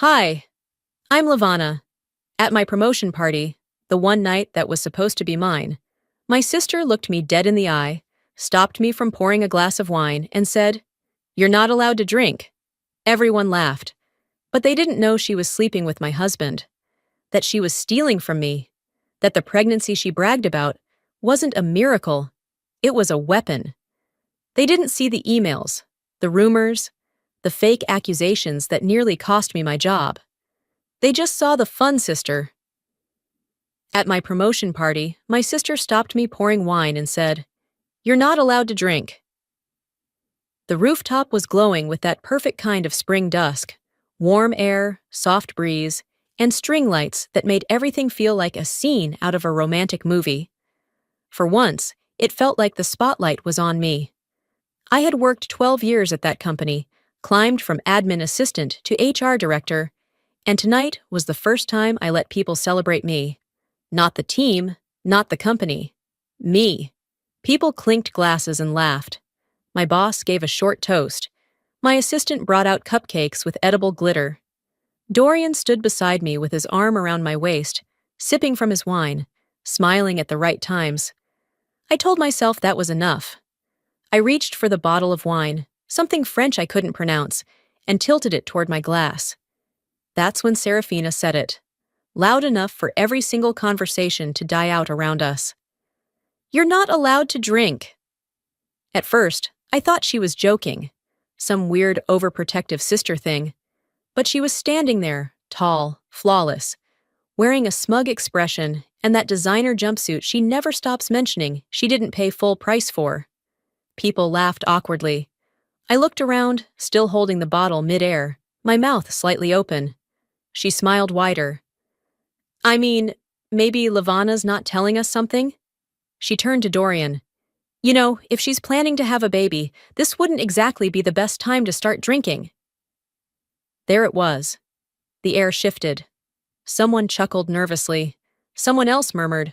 Hi, I'm Lavana. At my promotion party, the one night that was supposed to be mine, my sister looked me dead in the eye, stopped me from pouring a glass of wine, and said, "You're not allowed to drink." Everyone laughed, but they didn't know she was sleeping with my husband, that she was stealing from me, that the pregnancy she bragged about wasn't a miracle, it was a weapon. They didn't see the emails, the rumors, the fake accusations that nearly cost me my job. They just saw the fun sister. At my promotion party, my sister stopped me pouring wine and said, "You're not allowed to drink." The rooftop was glowing with that perfect kind of spring dusk, warm air, soft breeze, and string lights that made everything feel like a scene out of a romantic movie. For once, it felt like the spotlight was on me. I had worked 12 years at that company, climbed from admin assistant to HR director, and tonight was the first time I let people celebrate me. Not the team, not the company. Me. People clinked glasses and laughed. My boss gave a short toast. My assistant brought out cupcakes with edible glitter. Dorian stood beside me with his arm around my waist, sipping from his wine, smiling at the right times. I told myself that was enough. I reached for the bottle of wine, something French I couldn't pronounce, and tilted it toward my glass. That's when Serafina said it, loud enough for every single conversation to die out around us. "You're not allowed to drink." At first, I thought she was joking, some weird overprotective sister thing, but she was standing there, tall, flawless, wearing a smug expression and that designer jumpsuit she never stops mentioning she didn't pay full price for. People laughed awkwardly. I looked around, still holding the bottle mid-air, my mouth slightly open. She smiled wider. "I mean, maybe Lavana's not telling us something?" She turned to Dorian. "You know, if she's planning to have a baby, this wouldn't exactly be the best time to start drinking." There it was. The air shifted. Someone chuckled nervously. Someone else murmured,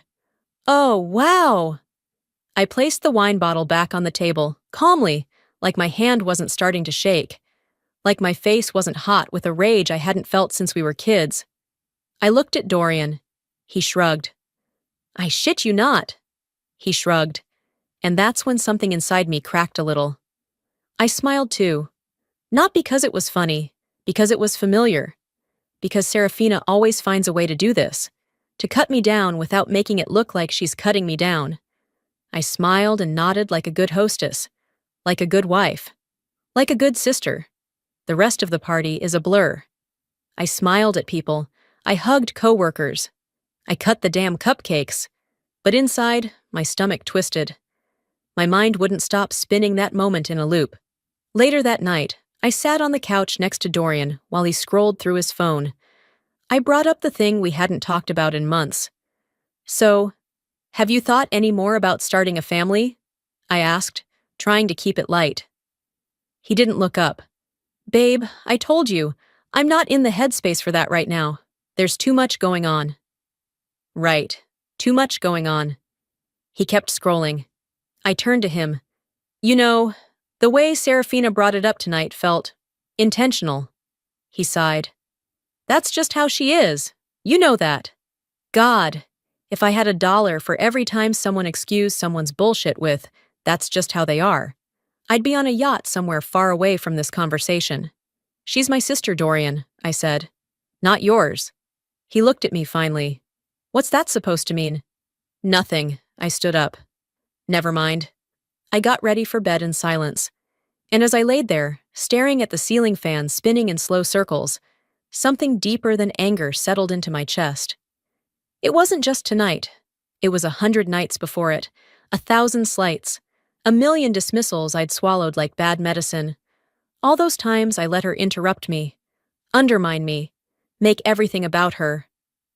"Oh, wow!" I placed the wine bottle back on the table, calmly, like my hand wasn't starting to shake, like my face wasn't hot with a rage I hadn't felt since we were kids. I looked at Dorian. He shrugged. "I shit you not." He shrugged. And that's when something inside me cracked a little. I smiled too. Not because it was funny, because it was familiar. Because Serafina always finds a way to do this, to cut me down without making it look like she's cutting me down. I smiled and nodded like a good hostess, like a good wife, like a good sister. The rest of the party is a blur. I smiled at people. I hugged coworkers. I cut the damn cupcakes. But inside, my stomach twisted. My mind wouldn't stop spinning that moment in a loop. Later that night, I sat on the couch next to Dorian while he scrolled through his phone. I brought up the thing we hadn't talked about in months. "So, have you thought any more about starting a family?" I asked, trying to keep it light. He didn't look up. "Babe, I told you, I'm not in the headspace for that right now. There's too much going on." Right, too much going on. He kept scrolling. I turned to him. "You know, the way Serafina brought it up tonight felt intentional." He sighed. "That's just how she is. You know that. God, if I had $1 for every time someone excused someone's bullshit with, 'That's just how they are,' I'd be on a yacht somewhere far away from this conversation." "She's my sister, Dorian," I said. "Not yours." He looked at me finally. "What's that supposed to mean?" "Nothing." I stood up. "Never mind." I got ready for bed in silence. And as I laid there, staring at the ceiling fan spinning in slow circles, something deeper than anger settled into my chest. It wasn't just tonight. It was 100 nights before it, 1,000 slights, 1,000,000 dismissals I'd swallowed like bad medicine. All those times I let her interrupt me, undermine me, make everything about her.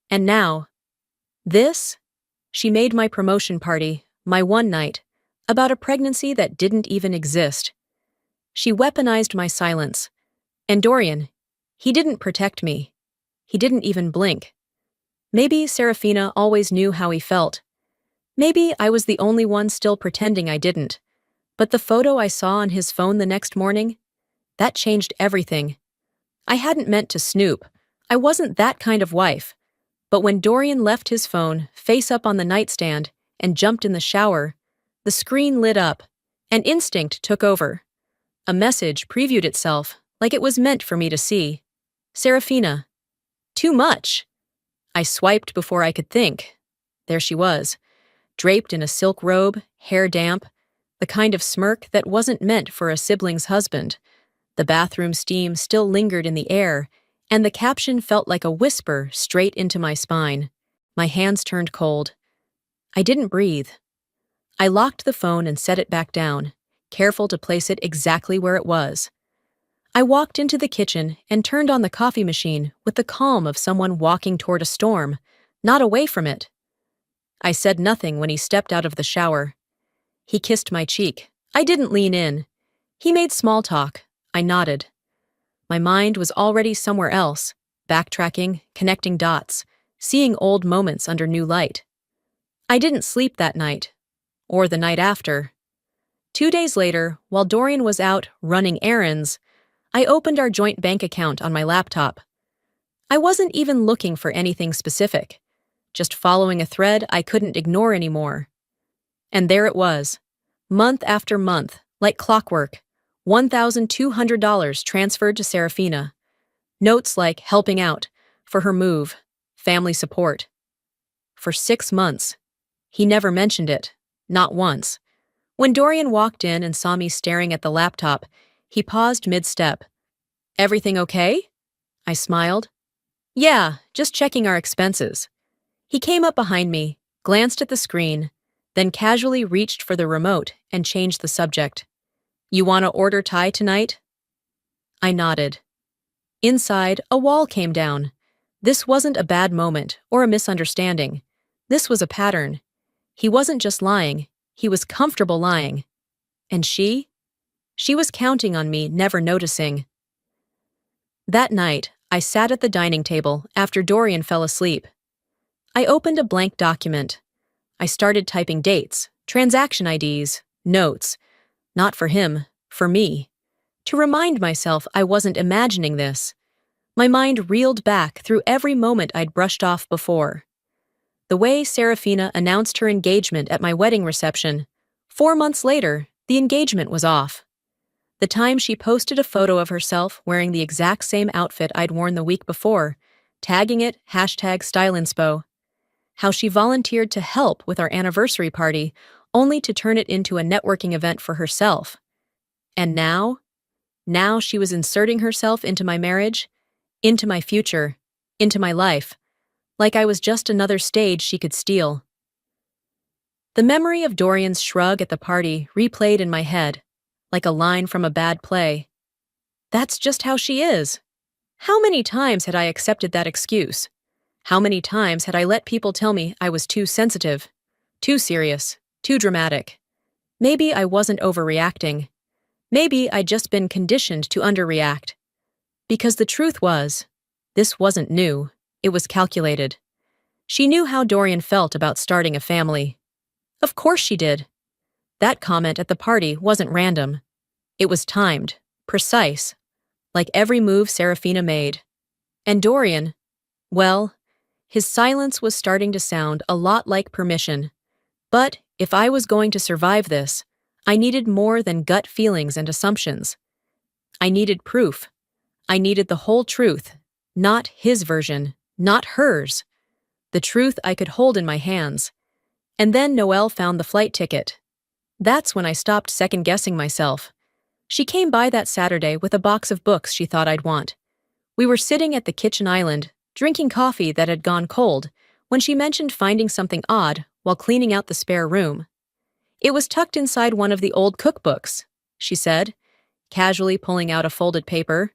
And now, this? She made my promotion party, my one night, about a pregnancy that didn't even exist. She weaponized my silence. And Dorian, he didn't protect me. He didn't even blink. Maybe Serafina always knew how he felt. Maybe I was the only one still pretending I didn't. But the photo I saw on his phone the next morning, that changed everything. I hadn't meant to snoop, I wasn't that kind of wife. But when Dorian left his phone face up on the nightstand and jumped in the shower, the screen lit up, and instinct took over. A message previewed itself like it was meant for me to see. Serafina. Too much. I swiped before I could think. There she was, draped in a silk robe, hair damp, the kind of smirk that wasn't meant for a sibling's husband. The bathroom steam still lingered in the air, and the caption felt like a whisper straight into my spine. My hands turned cold. I didn't breathe. I locked the phone and set it back down, careful to place it exactly where it was. I walked into the kitchen and turned on the coffee machine with the calm of someone walking toward a storm, not away from it. I said nothing when he stepped out of the shower. He kissed my cheek. I didn't lean in. He made small talk. I nodded. My mind was already somewhere else, backtracking, connecting dots, seeing old moments under new light. I didn't sleep that night, or the night after. 2 days later, while Dorian was out running errands, I opened our joint bank account on my laptop. I wasn't even looking for anything specific, just following a thread I couldn't ignore anymore. And there it was, month after month, like clockwork, $1,200 transferred to Serafina. Notes like helping out, for her move, family support. For 6 months. He never mentioned it, not once. When Dorian walked in and saw me staring at the laptop, he paused mid-step. Everything okay? I smiled. Yeah, just checking our expenses. He came up behind me, glanced at the screen, then casually reached for the remote and changed the subject. You want to order Thai tonight? I nodded. Inside, a wall came down. This wasn't a bad moment or a misunderstanding. This was a pattern. He wasn't just lying, he was comfortable lying. And she? She was counting on me never noticing. That night, I sat at the dining table after Dorian fell asleep. I opened a blank document. I started typing dates, transaction IDs, notes. Not for him, for me. To remind myself I wasn't imagining this. My mind reeled back through every moment I'd brushed off before. The way Serafina announced her engagement at my wedding reception. 4 months later, the engagement was off. The time she posted a photo of herself wearing the exact same outfit I'd worn the week before, tagging it #StyleInspo. How she volunteered to help with our anniversary party, only to turn it into a networking event for herself. And now she was inserting herself into my marriage, into my future, into my life, like I was just another stage she could steal. The memory of Dorian's shrug at the party replayed in my head, like a line from a bad play. That's just how she is. How many times had I accepted that excuse? How many times had I let people tell me I was too sensitive, too serious, too dramatic? Maybe I wasn't overreacting. Maybe I'd just been conditioned to underreact. Because the truth was, this wasn't new, it was calculated. She knew how Dorian felt about starting a family. Of course she did. That comment at the party wasn't random. It was timed, precise, like every move Serafina made. And Dorian, well, his silence was starting to sound a lot like permission. But if I was going to survive this, I needed more than gut feelings and assumptions. I needed proof. I needed the whole truth, not his version, not hers. The truth I could hold in my hands. And then Noelle found the flight ticket. That's when I stopped second-guessing myself. She came by that Saturday with a box of books she thought I'd want. We were sitting at the kitchen island, drinking coffee that had gone cold, when she mentioned finding something odd while cleaning out the spare room. It was tucked inside one of the old cookbooks, she said, casually pulling out a folded paper.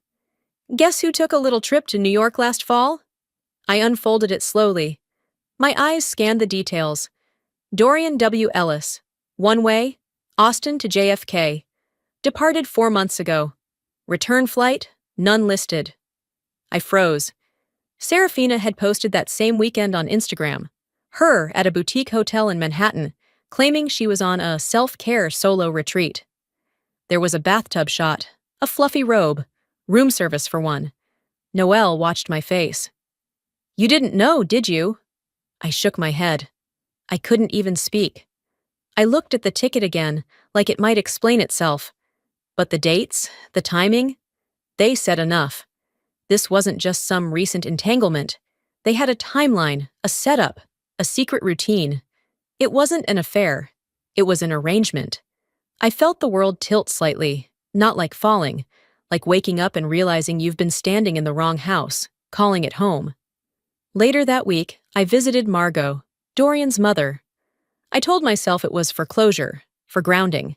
Guess who took a little trip to New York last fall? I unfolded it slowly. My eyes scanned the details. Dorian W. Ellis. One way, Austin to JFK. Departed 4 months ago. Return flight, none listed. I froze. Serafina had posted that same weekend on Instagram. Her at a boutique hotel in Manhattan, claiming she was on a self-care solo retreat. There was a bathtub shot, a fluffy robe, room service for one. Noelle watched my face. You didn't know, did you? I shook my head. I couldn't even speak. I looked at the ticket again, like it might explain itself. But the dates, the timing, they said enough. This wasn't just some recent entanglement. They had a timeline, a setup, a secret routine. It wasn't an affair. It was an arrangement. I felt the world tilt slightly, not like falling, like waking up and realizing you've been standing in the wrong house, calling it home. Later that week, I visited Margot, Dorian's mother. I told myself it was for closure, for grounding.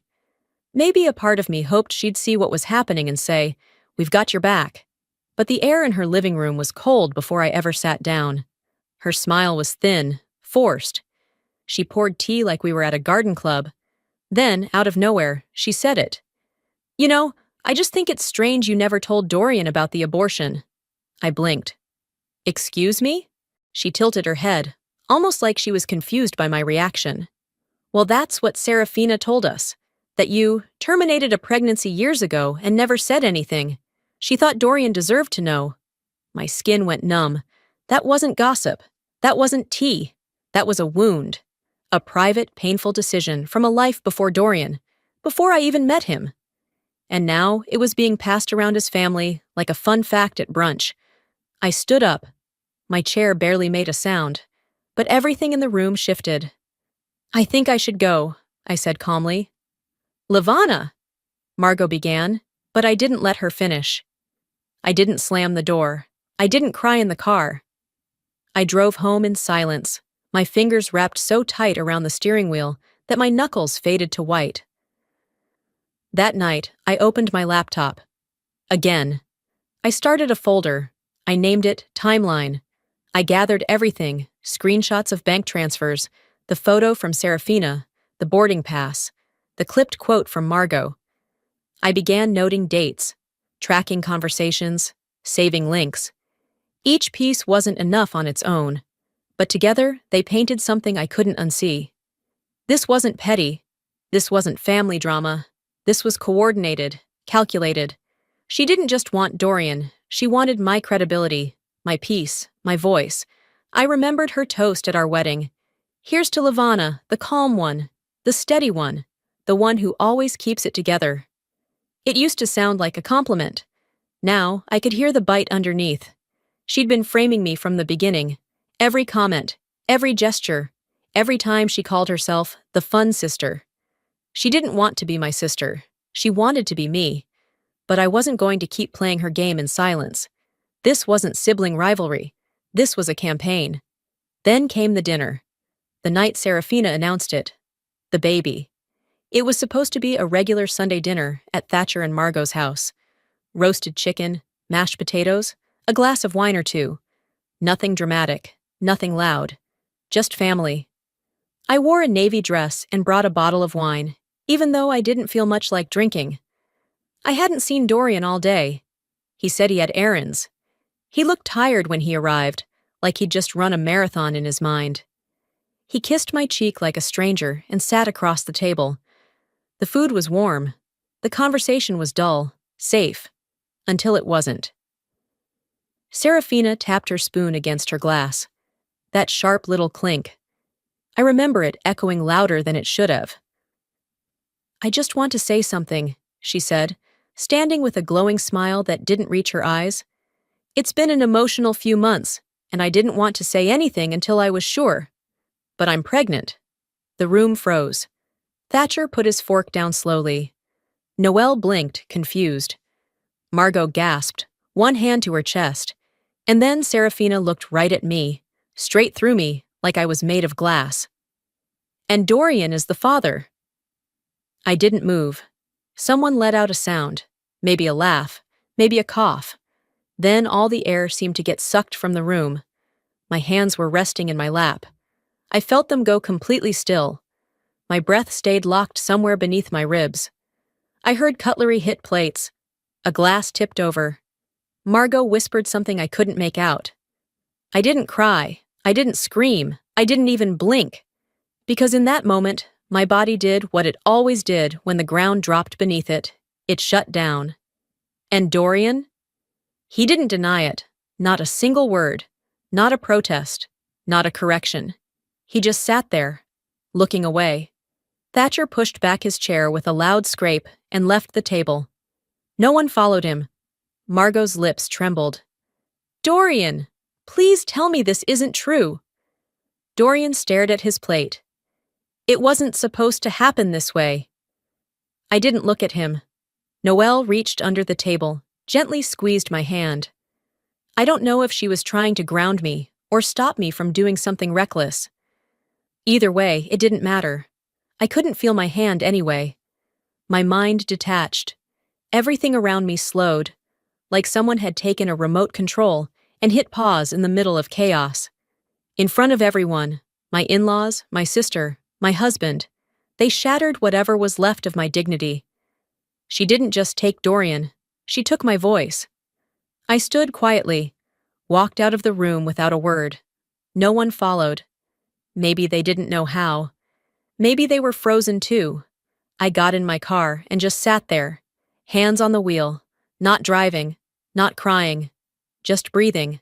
Maybe a part of me hoped she'd see what was happening and say, "We've got your back." But the air in her living room was cold before I ever sat down. Her smile was thin, forced. She poured tea like we were at a garden club. Then, out of nowhere, she said it. "You know, I just think it's strange you never told Dorian about the abortion." I blinked. "Excuse me?" She tilted her head, almost like she was confused by my reaction. "Well, that's what Serafina told us. That you terminated a pregnancy years ago and never said anything. She thought Dorian deserved to know." My skin went numb. That wasn't gossip. That wasn't tea. That was a wound. A private, painful decision from a life before Dorian, before I even met him. And now it was being passed around his family like a fun fact at brunch. I stood up. My chair barely made a sound, but everything in the room shifted. "I think I should go," I said calmly. "Levana," Margot began, but I didn't let her finish. I didn't slam the door. I didn't cry in the car. I drove home in silence, my fingers wrapped so tight around the steering wheel that my knuckles faded to white. That night, I opened my laptop. Again. I started a folder. I named it Timeline. I gathered everything, screenshots of bank transfers, the photo from Serafina, the boarding pass, the clipped quote from Margot. I began noting dates, tracking conversations, saving links. Each piece wasn't enough on its own, but together they painted something I couldn't unsee. This wasn't petty. This wasn't family drama. This was coordinated, calculated. She didn't just want Dorian. She wanted my credibility, my peace, my voice. I remembered her toast at our wedding. "Here's to Levana, the calm one, the steady one, the one who always keeps it together." It used to sound like a compliment. Now I could hear the bite underneath. She'd been framing me from the beginning. Every comment, every gesture, every time she called herself the fun sister. She didn't want to be my sister. She wanted to be me. But I wasn't going to keep playing her game in silence. This wasn't sibling rivalry. This was a campaign. Then came the dinner. The night Serafina announced it. The baby. It was supposed to be a regular Sunday dinner at Thatcher and Margot's house. Roasted chicken, mashed potatoes, a glass of wine or two. Nothing dramatic, nothing loud. Just family. I wore a navy dress and brought a bottle of wine, even though I didn't feel much like drinking. I hadn't seen Dorian all day. He said he had errands. He looked tired when he arrived, like he'd just run a marathon in his mind. He kissed my cheek like a stranger and sat across the table. The food was warm. The conversation was dull, safe, until it wasn't. Serafina tapped her spoon against her glass. That sharp little clink. I remember it echoing louder than it should have. "I just want to say something," she said, standing with a glowing smile that didn't reach her eyes. "It's been an emotional few months, and I didn't want to say anything until I was sure. But I'm pregnant." The room froze. Thatcher put his fork down slowly. Noelle blinked, confused. Margot gasped, one hand to her chest. And then Serafina looked right at me, straight through me, like I was made of glass. "And Dorian is the father." I didn't move. Someone let out a sound, maybe a laugh, maybe a cough. Then all the air seemed to get sucked from the room. My hands were resting in my lap. I felt them go completely still. My breath stayed locked somewhere beneath my ribs. I heard cutlery hit plates. A glass tipped over. Margot whispered something I couldn't make out. I didn't cry. I didn't scream. I didn't even blink. Because in that moment, my body did what it always did when the ground dropped beneath it. It shut down. And Dorian? He didn't deny it. Not a single word. Not a protest. Not a correction. He just sat there, looking away. Thatcher pushed back his chair with a loud scrape and left the table. No one followed him. Margot's lips trembled. "Dorian! Please tell me this isn't true." Dorian stared at his plate. "It wasn't supposed to happen this way." I didn't look at him. Noelle reached under the table, gently squeezed my hand. I don't know if she was trying to ground me or stop me from doing something reckless. Either way, it didn't matter. I couldn't feel my hand anyway. My mind detached. Everything around me slowed, like someone had taken a remote control and hit pause in the middle of chaos. In front of everyone, my in-laws, my sister, my husband, they shattered whatever was left of my dignity. She didn't just take Dorian, she took my voice. I stood quietly, walked out of the room without a word. No one followed. Maybe they didn't know how. Maybe they were frozen too. I got in my car and just sat there, hands on the wheel, not driving, not crying, just breathing.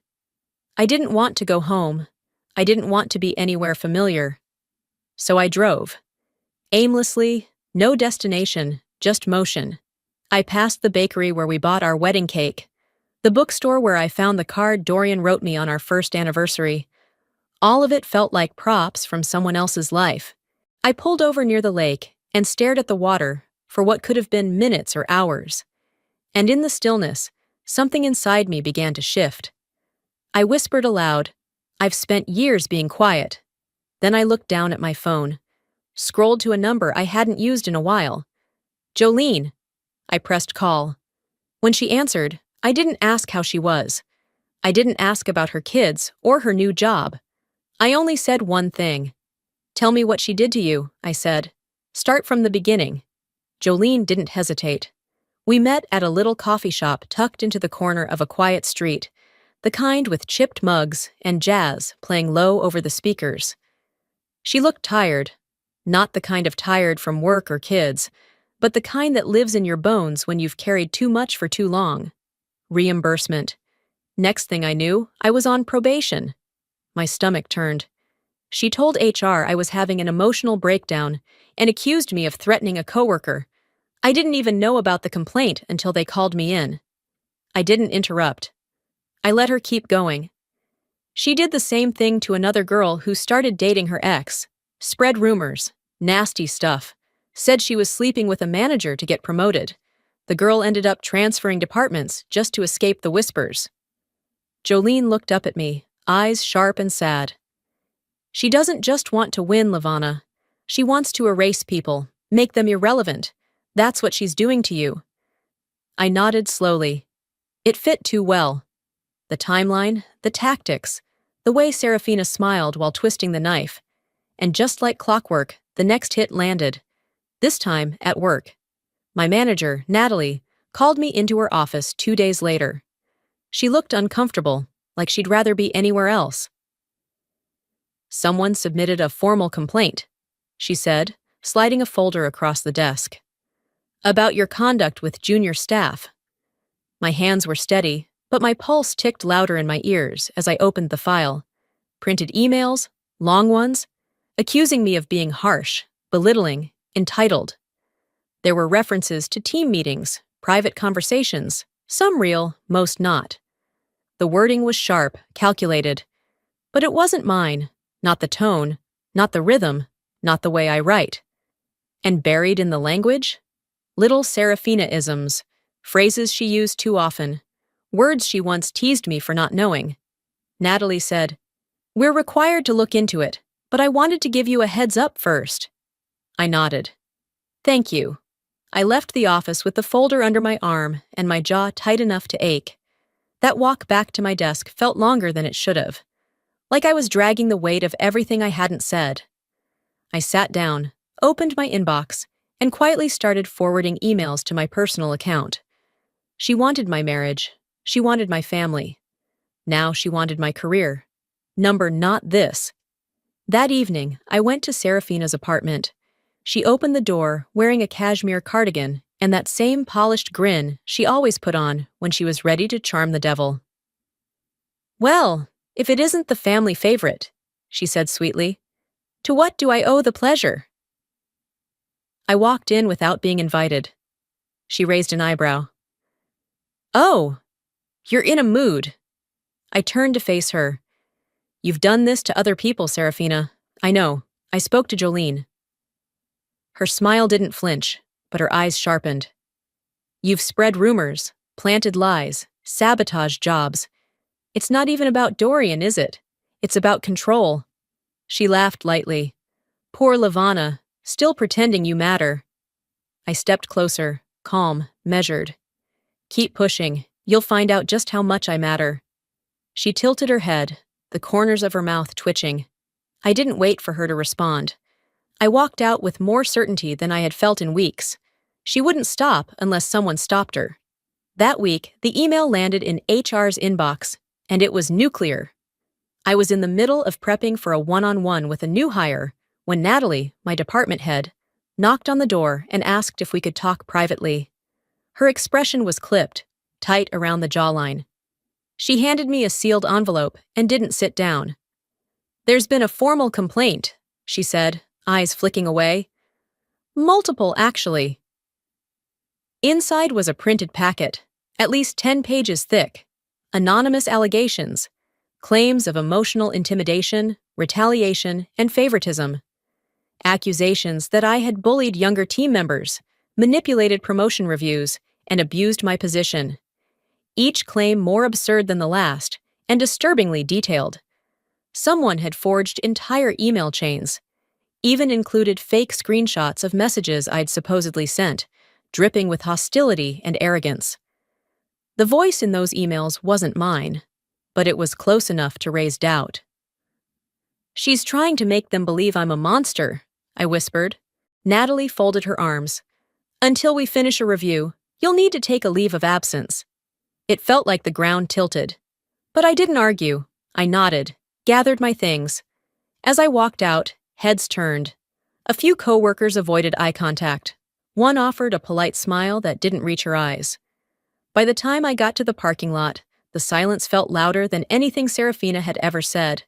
I didn't want to go home. I didn't want to be anywhere familiar. So I drove. Aimlessly, no destination, just motion. I passed the bakery where we bought our wedding cake, the bookstore where I found the card Dorian wrote me on our first anniversary. All of it felt like props from someone else's life. I pulled over near the lake and stared at the water for what could have been minutes or hours. And in the stillness, something inside me began to shift. I whispered aloud, "I've spent years being quiet." Then I looked down at my phone, scrolled to a number I hadn't used in a while. "Jolene." I pressed call. When she answered, I didn't ask how she was. I didn't ask about her kids or her new job. I only said one thing. "Tell me what she did to you," I said. "Start from the beginning." Jolene didn't hesitate. We met at a little coffee shop tucked into the corner of a quiet street, the kind with chipped mugs and jazz playing low over the speakers. She looked tired, not the kind of tired from work or kids, but the kind that lives in your bones when you've carried too much for too long. Reimbursement. Next thing I knew, I was on probation. My stomach turned. She told HR I was having an emotional breakdown and accused me of threatening a coworker. I didn't even know about the complaint until they called me in. I didn't interrupt. I let her keep going. She did the same thing to another girl who started dating her ex, spread rumors, nasty stuff, said she was sleeping with a manager to get promoted. The girl ended up transferring departments just to escape the whispers. Jolene looked up at me, eyes sharp and sad. "She doesn't just want to win, Lavana. She wants to erase people, make them irrelevant. That's what she's doing to you." I nodded slowly. It fit too well. The timeline, the tactics, the way Serafina smiled while twisting the knife. And just like clockwork, the next hit landed. This time, at work. My manager, Natalie, called me into her office 2 days later. She looked uncomfortable, like she'd rather be anywhere else. "Someone submitted a formal complaint," she said, sliding a folder across the desk. "About your conduct with junior staff." My hands were steady, but my pulse ticked louder in my ears as I opened the file. Printed emails, long ones, accusing me of being harsh, belittling, entitled. There were references to team meetings, private conversations, some real, most not. The wording was sharp, calculated, but it wasn't mine, not the tone, not the rhythm, not the way I write. And buried in the language? Little Serafina-isms, phrases she used too often, words she once teased me for not knowing. Natalie said, "We're required to look into it, but I wanted to give you a heads up first." I nodded. "Thank you." I left the office with the folder under my arm and my jaw tight enough to ache. That walk back to my desk felt longer than it should have, like I was dragging the weight of everything I hadn't said. I sat down, opened my inbox, and quietly started forwarding emails to my personal account. She wanted my marriage. She wanted my family. Now she wanted my career. Number not this. That evening, I went to Serafina's apartment. She opened the door, wearing a cashmere cardigan and that same polished grin she always put on when she was ready to charm the devil. "Well, if it isn't the family favorite," she said sweetly, "to what do I owe the pleasure?" I walked in without being invited. She raised an eyebrow. "Oh, you're in a mood." I turned to face her. "You've done this to other people, Serafina. I know. I spoke to Jolene." Her smile didn't flinch, but her eyes sharpened. "You've spread rumors, planted lies, sabotaged jobs. It's not even about Dorian, is it? It's about control." She laughed lightly. "Poor Lavana, still pretending you matter." I stepped closer, calm, measured. "Keep pushing. You'll find out just how much I matter." She tilted her head, the corners of her mouth twitching. I didn't wait for her to respond. I walked out with more certainty than I had felt in weeks. She wouldn't stop unless someone stopped her. That week, the email landed in HR's inbox, and it was nuclear. I was in the middle of prepping for a one-on-one with a new hire when Natalie, my department head, knocked on the door and asked if we could talk privately. Her expression was clipped, tight around the jawline. She handed me a sealed envelope and didn't sit down. "There's been a formal complaint," she said, eyes flicking away. "Multiple, actually." Inside was a printed packet, at least 10 pages thick. Anonymous allegations, claims of emotional intimidation, retaliation, and favoritism. Accusations that I had bullied younger team members, manipulated promotion reviews, and abused my position. Each claim more absurd than the last, and disturbingly detailed. Someone had forged entire email chains, even included fake screenshots of messages I'd supposedly sent, dripping with hostility and arrogance. The voice in those emails wasn't mine, but it was close enough to raise doubt. "She's trying to make them believe I'm a monster," I whispered. Natalie folded her arms. "Until we finish a review, you'll need to take a leave of absence." It felt like the ground tilted. But I didn't argue. I nodded, gathered my things. As I walked out, heads turned. A few coworkers avoided eye contact. One offered a polite smile that didn't reach her eyes. By the time I got to the parking lot, the silence felt louder than anything Serafina had ever said.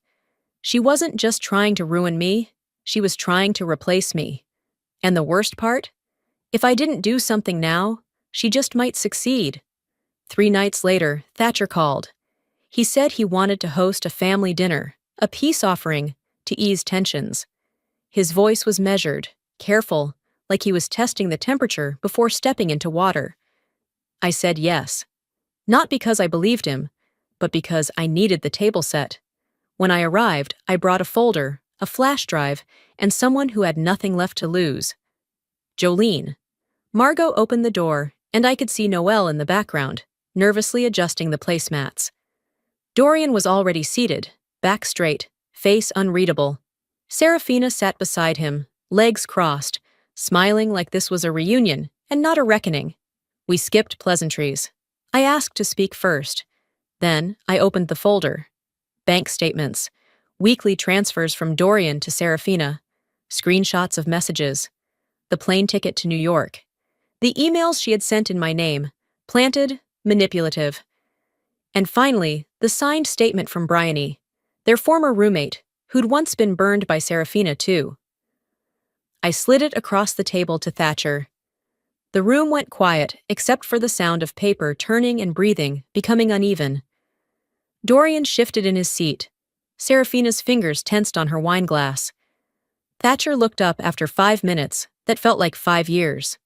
She wasn't just trying to ruin me, she was trying to replace me. And the worst part? If I didn't do something now, she just might succeed. 3 nights later, Thatcher called. He said he wanted to host a family dinner, a peace offering, to ease tensions. His voice was measured, careful, like he was testing the temperature before stepping into water. I said yes. Not because I believed him, but because I needed the table set. When I arrived, I brought a folder, a flash drive, and someone who had nothing left to lose. Jolene. Margot opened the door, and I could see Noelle in the background, nervously adjusting the placemats. Dorian was already seated, back straight, face unreadable. Serafina sat beside him, legs crossed, smiling like this was a reunion and not a reckoning. We skipped pleasantries. I asked to speak first. Then I opened the folder. Bank statements, weekly transfers from Dorian to Serafina, screenshots of messages, the plane ticket to New York, the emails she had sent in my name, planted, manipulative. And finally, the signed statement from Bryony, their former roommate, who'd once been burned by Serafina too. I slid it across the table to Thatcher. The room went quiet except for the sound of paper turning and breathing, becoming uneven. Dorian shifted in his seat. Serafina's fingers tensed on her wine glass. Thatcher looked up after 5 minutes that felt like 5 years.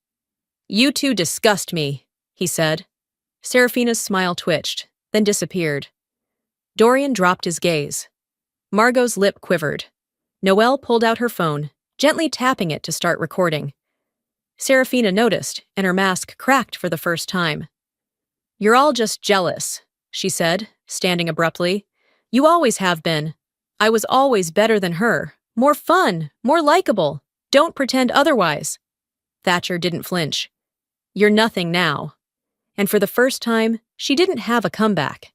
"You two disgust me," he said. Serafina's smile twitched, then disappeared. Dorian dropped his gaze. Margot's lip quivered. Noelle pulled out her phone, gently tapping it to start recording. Serafina noticed, and her mask cracked for the first time. "You're all just jealous," she said, standing abruptly. "You always have been. I was always better than her, more fun, more likable. Don't pretend otherwise." Thatcher didn't flinch. "You're nothing now." And for the first time, she didn't have a comeback.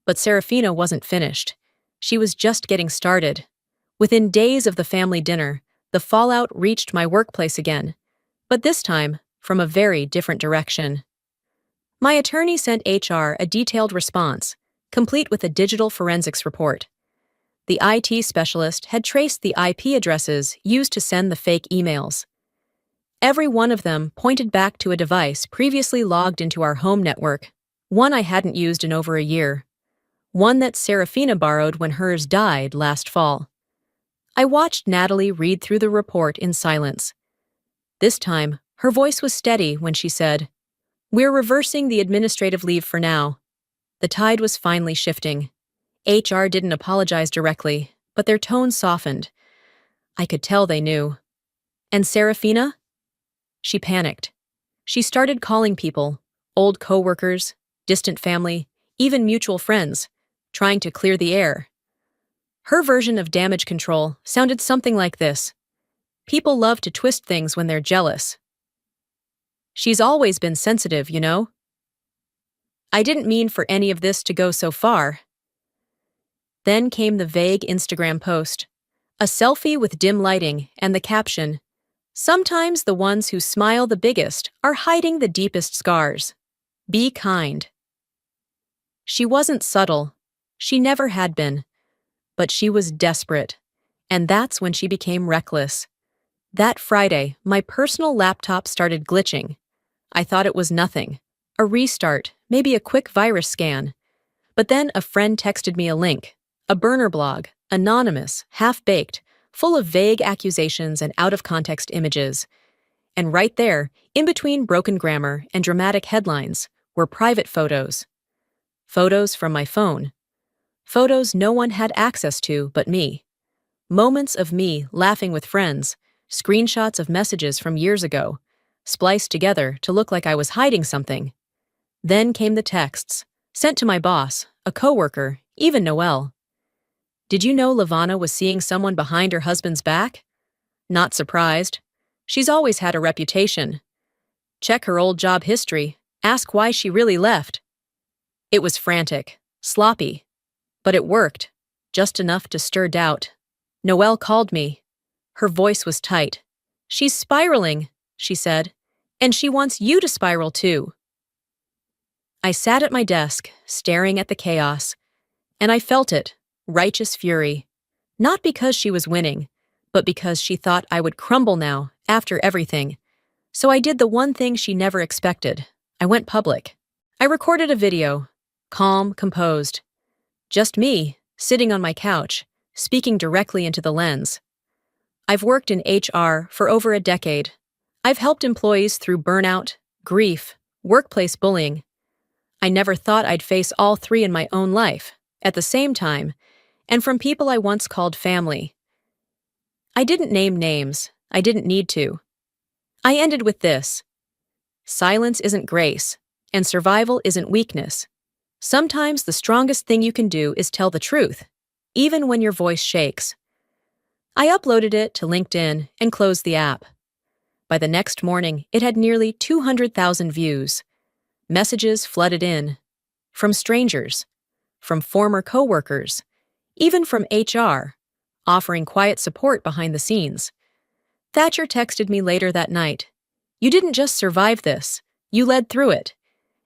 But Serafina wasn't finished. She was just getting started. Within days of the family dinner, the fallout reached my workplace again. But this time, from a very different direction. My attorney sent HR a detailed response, complete with a digital forensics report. The IT specialist had traced the IP addresses used to send the fake emails. Every one of them pointed back to a device previously logged into our home network, one I hadn't used in over a year, one that Serafina borrowed when hers died last fall. I watched Natalie read through the report in silence. This time, her voice was steady when she said, "We're reversing the administrative leave for now." The tide was finally shifting. HR didn't apologize directly, but their tone softened. I could tell they knew. And Serafina? She panicked. She started calling people, old coworkers, distant family, even mutual friends, trying to clear the air. Her version of damage control sounded something like this. People love to twist things when they're jealous. She's always been sensitive, you know? I didn't mean for any of this to go so far. Then came the vague Instagram post, a selfie with dim lighting and the caption, "Sometimes the ones who smile the biggest are hiding the deepest scars. Be kind." She wasn't subtle. She never had been. But she was desperate. And that's when she became reckless. That Friday, my personal laptop started glitching. I thought it was nothing. A restart, maybe a quick virus scan. But then a friend texted me a link, a burner blog, anonymous, half-baked, full of vague accusations and out-of-context images. And right there, in between broken grammar and dramatic headlines, were private photos. Photos from my phone. Photos no one had access to but me. Moments of me laughing with friends, screenshots of messages from years ago, spliced together to look like I was hiding something. Then came the texts, sent to my boss, a coworker, even Noelle. "Did you know Lavana was seeing someone behind her husband's back? Not surprised. She's always had a reputation. Check her old job history, ask why she really left." It was frantic, sloppy, but it worked, just enough to stir doubt. Noelle called me. Her voice was tight. "She's spiraling," she said, "and she wants you to spiral too." I sat at my desk, staring at the chaos, and I felt it, righteous fury. Not because she was winning, but because she thought I would crumble now, after everything. So I did the one thing she never expected. I went public. I recorded a video, calm, composed. Just me, sitting on my couch, speaking directly into the lens. I've worked in HR for over a decade. I've helped employees through burnout, grief, workplace bullying. I never thought I'd face all three in my own life, at the same time, and from people I once called family. I didn't name names. I didn't need to. I ended with this. Silence isn't grace, and survival isn't weakness. Sometimes the strongest thing you can do is tell the truth, even when your voice shakes. I uploaded it to LinkedIn and closed the app. By the next morning, it had nearly 200,000 views. Messages flooded in. From strangers, from former coworkers, even from HR, offering quiet support behind the scenes. Thatcher texted me later that night. "You didn't just survive this, you led through it."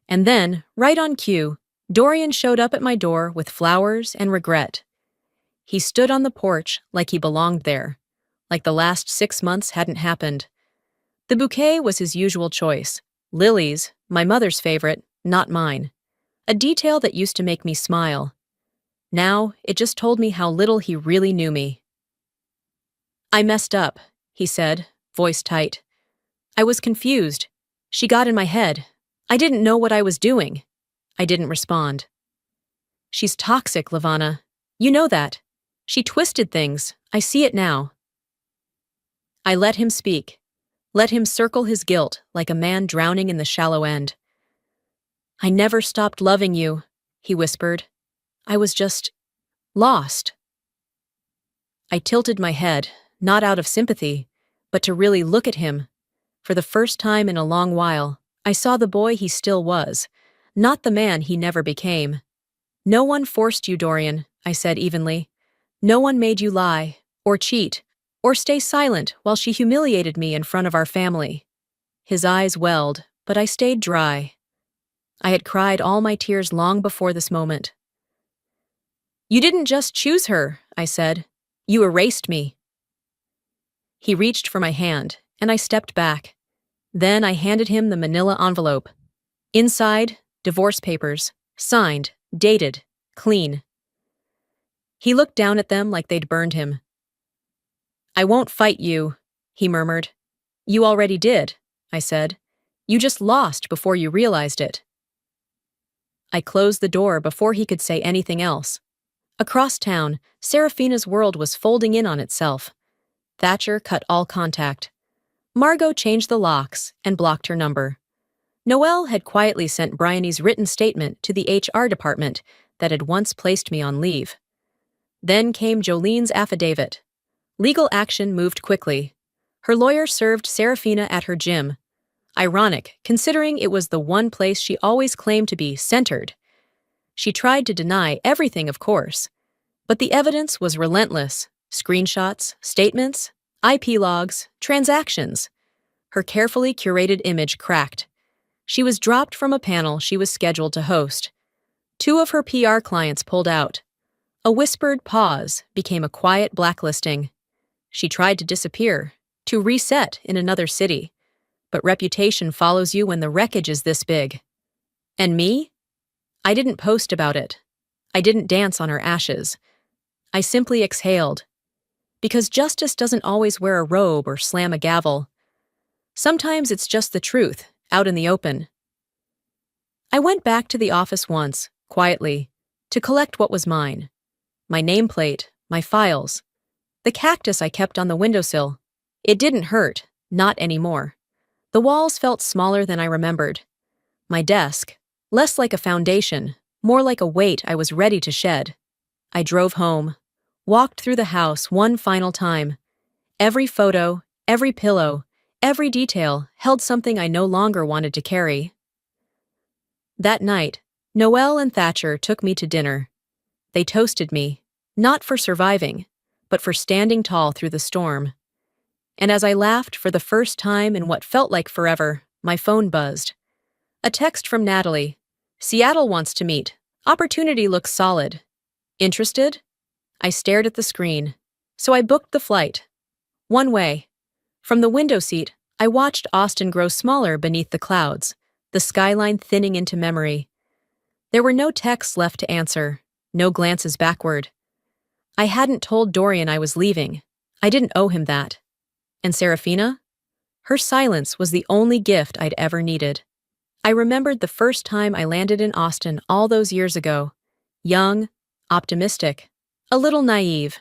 And then, right on cue, Dorian showed up at my door with flowers and regret. He stood on the porch like he belonged there, like the last 6 months hadn't happened. The bouquet was his usual choice. Lilies, my mother's favorite, not mine. A detail that used to make me smile. Now, it just told me how little he really knew me. "I messed up," he said, voice tight. "I was confused. She got in my head. I didn't know what I was doing." I didn't respond. "She's toxic, Lavana. You know that. She twisted things. I see it now." I let him speak. Let him circle his guilt like a man drowning in the shallow end. "I never stopped loving you," he whispered. "I was just lost." I tilted my head, not out of sympathy, but to really look at him. For the first time in a long while, I saw the boy he still was, not the man he never became. "No one forced you, Dorian," I said evenly. "No one made you lie, or cheat, or stay silent while she humiliated me in front of our family. His eyes welled, but I stayed dry. I had cried all my tears long before this moment. "You didn't just choose her," I said. "You erased me." He reached for my hand, and I stepped back. Then I handed him the manila envelope. Inside, divorce papers, signed, dated, clean. He looked down at them like they'd burned him. "I won't fight you," he murmured. "You already did," I said. "You just lost before you realized it." I closed the door before he could say anything else. Across town, Serafina's world was folding in on itself. Thatcher cut all contact. Margot changed the locks and blocked her number. Noelle had quietly sent Bryony's written statement to the HR department that had once placed me on leave. Then came Jolene's affidavit. Legal action moved quickly. Her lawyer served Serafina at her gym. Ironic, considering it was the one place she always claimed to be centered. She tried to deny everything, of course. But the evidence was relentless. Screenshots, statements, IP logs, transactions. Her carefully curated image cracked. She was dropped from a panel she was scheduled to host. 2 of her PR clients pulled out. A whispered pause became a quiet blacklisting. She tried to disappear, to reset in another city. But reputation follows you when the wreckage is this big. And me? I didn't post about it. I didn't dance on her ashes. I simply exhaled. Because justice doesn't always wear a robe or slam a gavel. Sometimes it's just the truth, out in the open. I went back to the office once, quietly, to collect what was mine. My nameplate, my files. The cactus I kept on the windowsill. It didn't hurt, not anymore. The walls felt smaller than I remembered. My desk, less like a foundation, more like a weight I was ready to shed. I drove home, walked through the house one final time. Every photo, every pillow, every detail held something I no longer wanted to carry. That night, Noelle and Thatcher took me to dinner. They toasted me, not for surviving, but for standing tall through the storm. And as I laughed for the first time in what felt like forever, my phone buzzed. A text from Natalie. "Seattle wants to meet. Opportunity looks solid. Interested?" I stared at the screen. So I booked the flight. One way. From the window seat, I watched Austin grow smaller beneath the clouds, the skyline thinning into memory. There were no texts left to answer, no glances backward. I hadn't told Dorian I was leaving. I didn't owe him that. And Serafina? Her silence was the only gift I'd ever needed. I remembered the first time I landed in Austin all those years ago. Young, optimistic, a little naive.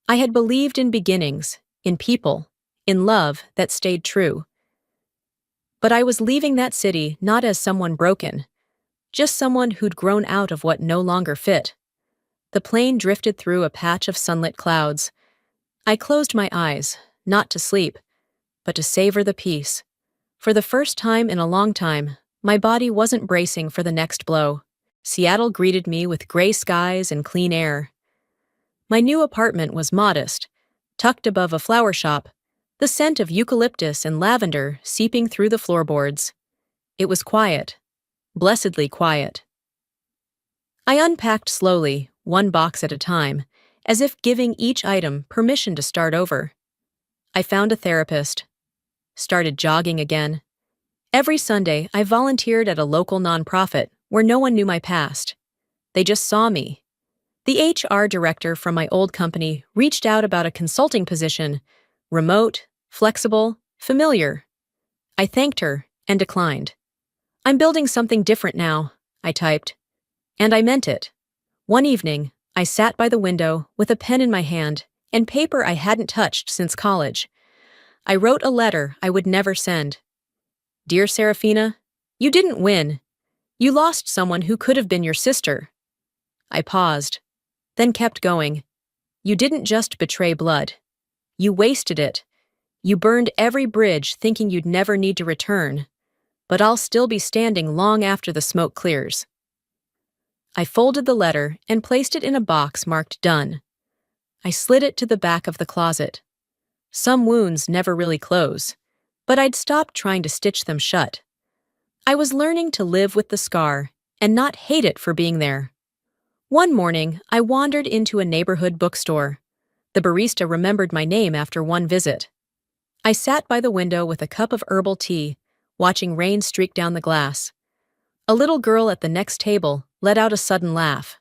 I had believed in beginnings, in people, in love that stayed true. But I was leaving that city not as someone broken, just someone who'd grown out of what no longer fit. The plane drifted through a patch of sunlit clouds. I closed my eyes, not to sleep, but to savor the peace. For the first time in a long time, my body wasn't bracing for the next blow. Seattle greeted me with gray skies and clean air. My new apartment was modest, tucked above a flower shop, the scent of eucalyptus and lavender seeping through the floorboards. It was quiet, blessedly quiet. I unpacked slowly, one box at a time, as if giving each item permission to start over. I found a therapist. Started jogging again. Every Sunday, I volunteered at a local nonprofit where no one knew my past. They just saw me. The HR director from my old company reached out about a consulting position, remote, flexible, familiar. I thanked her and declined. "I'm building something different now," I typed. And I meant it. One evening, I sat by the window with a pen in my hand and paper I hadn't touched since college. I wrote a letter I would never send. "Dear Serafina, you didn't win. You lost someone who could have been your sister." I paused, then kept going. "You didn't just betray blood. You wasted it. You burned every bridge thinking you'd never need to return. But I'll still be standing long after the smoke clears." I folded the letter and placed it in a box marked "Done." I slid it to the back of the closet. Some wounds never really close. but I'd stopped trying to stitch them shut. I was learning to live with the scar and not hate it for being there. One morning, I wandered into a neighborhood bookstore. The barista remembered my name after one visit. I sat by the window with a cup of herbal tea, watching rain streak down the glass. A little girl at the next table let out a sudden laugh.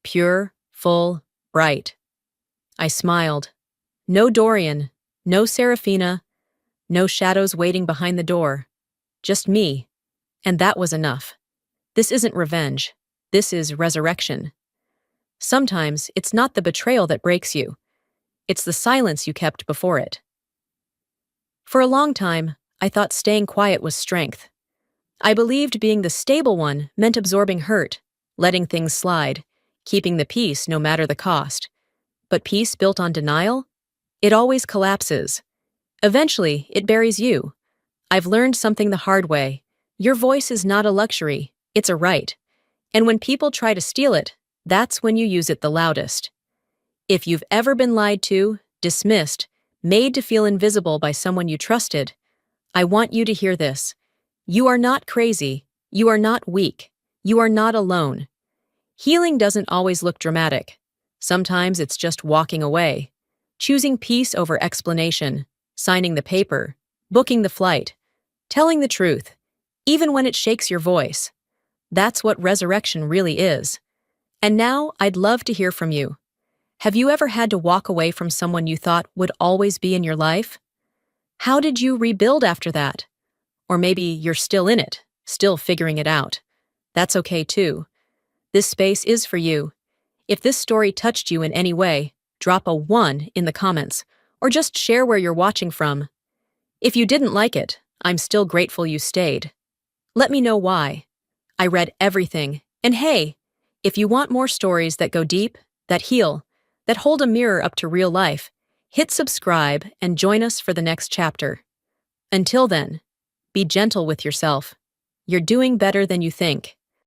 Pure, full, bright. I smiled. No Dorian, no Serafina, no shadows waiting behind the door. Just me. And that was enough. This isn't revenge. This is resurrection. Sometimes it's not the betrayal that breaks you. It's the silence you kept before it. For a long time, I thought staying quiet was strength. I believed being the stable one meant absorbing hurt, letting things slide, keeping the peace no matter the cost. But peace built on denial? It always collapses. Eventually, it buries you. I've learned something the hard way. Your voice is not a luxury, it's a right. And when people try to steal it, that's when you use it the loudest. If you've ever been lied to, dismissed, made to feel invisible by someone you trusted, I want you to hear this. You are not crazy. You are not weak. You are not alone. Healing doesn't always look dramatic. Sometimes it's just walking away, choosing peace over explanation, signing the paper, booking the flight, telling the truth, even when it shakes your voice. That's what resurrection really is. And now I'd love to hear from you. Have you ever had to walk away from someone you thought would always be in your life? How did you rebuild after that? Or maybe you're still in it, still figuring it out. That's okay too. This space is for you. If this story touched you in any way, drop a 1 in the comments, or just share where you're watching from. If you didn't like it, I'm still grateful you stayed. Let me know why. I read everything, and hey, if you want more stories that go deep, that heal, that hold a mirror up to real life, hit subscribe and join us for the next chapter. Until then, be gentle with yourself. You're doing better than you think.